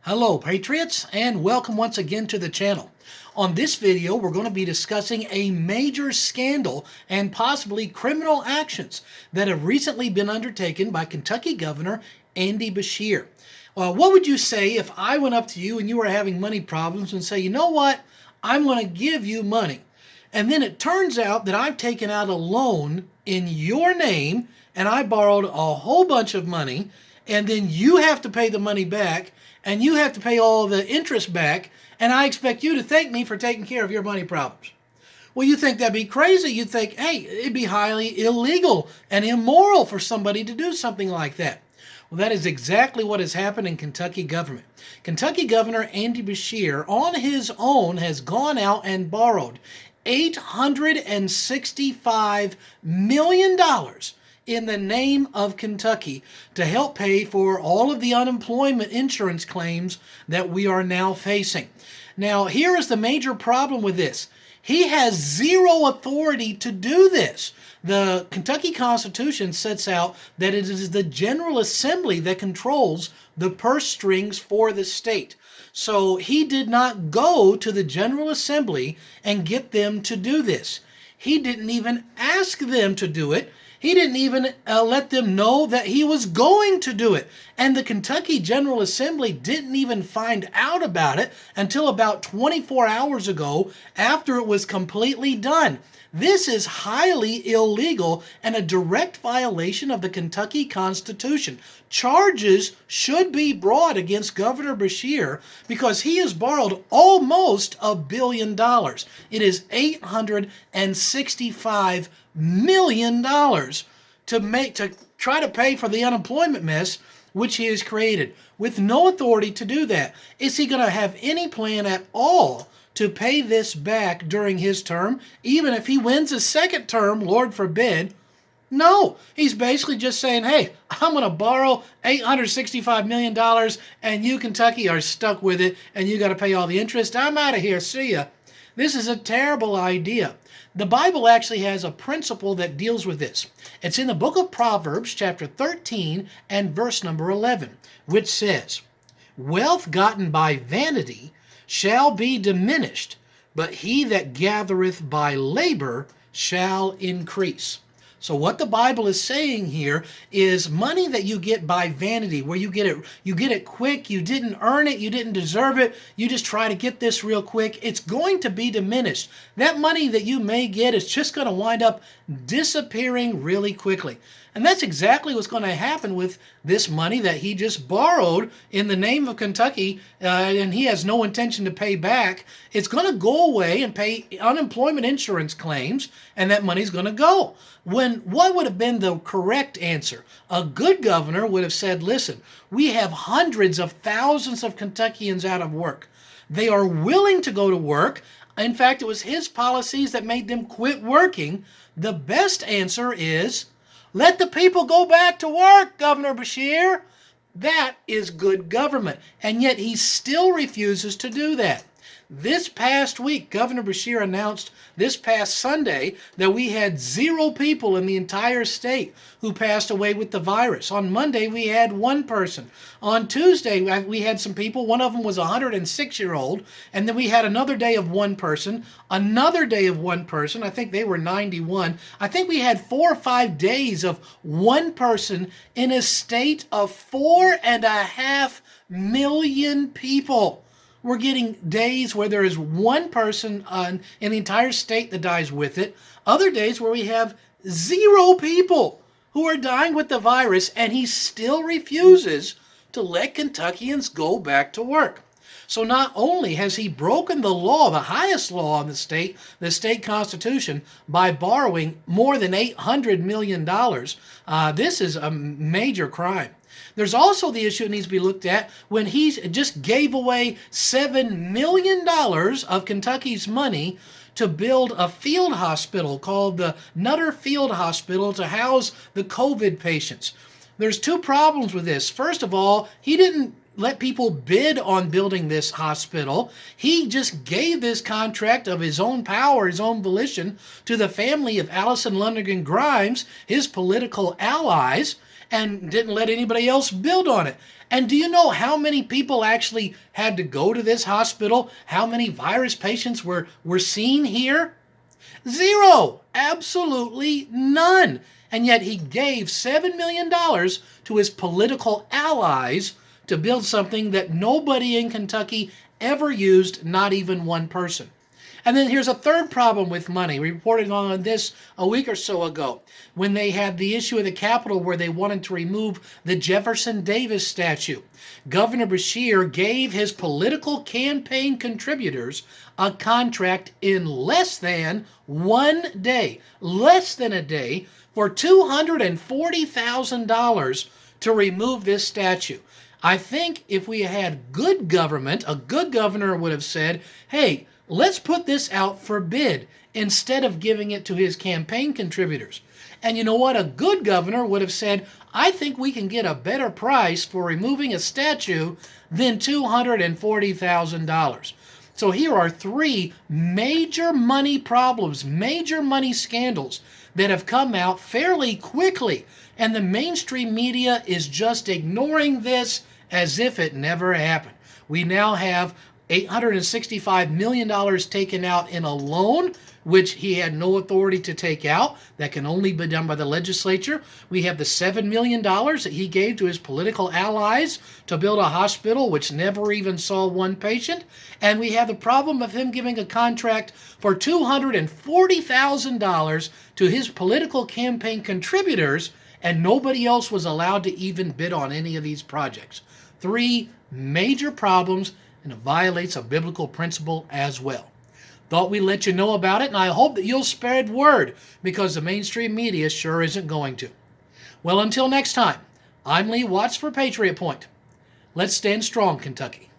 Hello Patriots, and welcome once again to the channel. On this video we're going to be discussing a major scandal and possibly criminal actions that have recently been undertaken by Kentucky Governor Andy Beshear. What would you say if I went up to you and you were having money problems and say, you know what, I'm going to give you money. And then it turns out that I've taken out a loan in your name and I borrowed a whole bunch of money, and then you have to pay the money back and you have to pay all the interest back, and I expect you to thank me for taking care of your money problems. Well, you think that'd be crazy. You'd think, hey, it'd be highly illegal and immoral for somebody to do something like that. Well, that is exactly what has happened in Kentucky government. Kentucky Governor Andy Beshear, on his own, has gone out and borrowed $865 million in the name of Kentucky to help pay for all of the unemployment insurance claims that we are now facing. Now, here is the major problem with this. He has zero authority to do this. The Kentucky Constitution sets out that it is the General Assembly that controls the purse strings for the state. So he did not go to the General Assembly and get them to do this. He didn't even ask them to do it. He didn't even let them know that he was going to do it. And the Kentucky General Assembly didn't even find out about it until about 24 hours ago after it was completely done. This is highly illegal and a direct violation of the Kentucky Constitution. Charges should be brought against Governor Beshear because he has borrowed almost $1 billion. It is $865 million to try to pay for the unemployment mess which he has created with no authority to do that. Is he going to have any plan at all to pay this back during his term, even if he wins a second term, Lord forbid? No, he's basically just saying, hey, I'm going to borrow $865 million and you, Kentucky, are stuck with it and you got to pay all the interest. I'm out of here. See ya. This is a terrible idea. The Bible actually has a principle that deals with this. It's in the book of Proverbs, chapter 13 and verse number 11, which says, wealth gotten by vanity shall be diminished, but he that gathereth by labor shall increase. So what the Bible is saying here is money that you get by vanity, where you get it quick, you didn't earn it, you didn't deserve it, you just try to get this real quick, it's going to be diminished. That money that you may get is just going to wind up disappearing really quickly. And that's exactly what's going to happen with this money that he just borrowed in the name of Kentucky, and he has no intention to pay back. It's going to go away and pay unemployment insurance claims, and that money's going to go. What would have been the correct answer? A good governor would have said, listen, we have hundreds of thousands of Kentuckians out of work. They are willing to go to work. In fact, it was his policies that made them quit working. The best answer is, let the people go back to work, Governor Beshear. That is good government. And yet he still refuses to do that. This past week, Governor Beshear announced this past Sunday that we had 0 people in the entire state who passed away with the virus. On Monday, we had 1 person. On Tuesday, we had some people. One of them was a 106-year-old. And then we had another day of 1 person, another day of 1 person. I think they were 91. I think we had 4 or 5 days of 1 person in a state of 4.5 million people. We're getting days where there is 1 person in the entire state that dies with it. Other days where we have 0 people who are dying with the virus, and he still refuses to let Kentuckians go back to work. So not only has he broken the law, the highest law in the state constitution, by borrowing more than $800 million, this is a major crime. There's also the issue that needs to be looked at when he just gave away $7 million of Kentucky's money to build a field hospital called the Nutter Field Hospital to house the COVID patients. There's 2 problems with this. First of all, he didn't let people bid on building this hospital. He just gave this contract of his own power, his own volition, to the family of Allison Lundergan Grimes, his political allies. and didn't let anybody else build on it. And do you know how many people actually had to go to this hospital? How many virus patients were seen here? Zero. Absolutely none. And yet he gave $7 million to his political allies to build something that nobody in Kentucky ever used, not even one person. And then here's a third problem with money. We reported on this a week or so ago when they had the issue of the Capitol where they wanted to remove the Jefferson Davis statue. Governor Beshear gave his political campaign contributors a contract in less than 1 day, less than a day, for $240,000 to remove this statue. I think if we had good government, a good governor would have said, hey, let's put this out for bid instead of giving it to his campaign contributors. And you know what? A good governor would have said, I think we can get a better price for removing a statue than $240,000. So here are three major money problems, major money scandals that have come out fairly quickly. And the mainstream media is just ignoring this as if it never happened. We now have $865 million taken out in a loan, which he had no authority to take out. That can only be done by the legislature. We have the $7 million that he gave to his political allies to build a hospital, which never even saw one patient. And we have the problem of him giving a contract for $240,000 to his political campaign contributors, and nobody else was allowed to even bid on any of these projects. Three major problems, and it violates a biblical principle as well. Thought we'd let you know about it, and I hope that you'll spread word, because the mainstream media sure isn't going to. Well, until next time, I'm Lee Watts for Patriot Point. Let's stand strong, Kentucky.